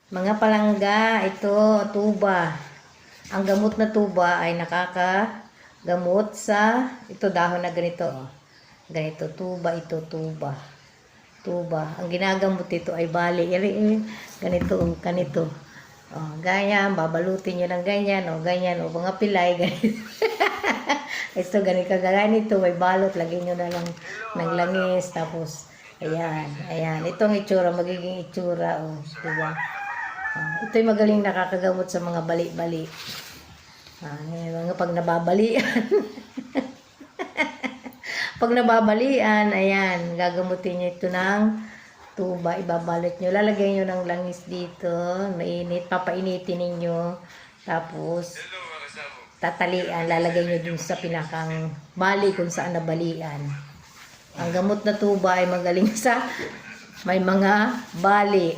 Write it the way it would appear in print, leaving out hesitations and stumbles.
Mga palangga, ito, tuba. Ang gamot na tuba ay nakakagamot sa, ito dahon na ganito. Oh. Ganito, tuba, ito, tuba. Tuba. Ang ginagamot ito ay bali. Ganito, ganito. Oh, ganyan, babalutin nyo ng ganyan, o ganyan, o mga pilay, ganito. Ito, ganito, may balot, lagyan nyo na lang ng langis, tapos, ayan, ayan. Itong itsura, magiging itsura, o, diba? Ito'y magaling nakakagamot sa mga bali-bali. Mga pag nababalian. Pag nababalian, ayan, gagamutin nyo ito ng tuba, ibabalot nyo. Lalagay nyo ng langis dito, mainit, papainitin ninyo. Tapos, tatalian, lalagay nyo dun sa pinakang bali kung saan nabalian. Ang gamot na tuba ay magaling sa may mga bali.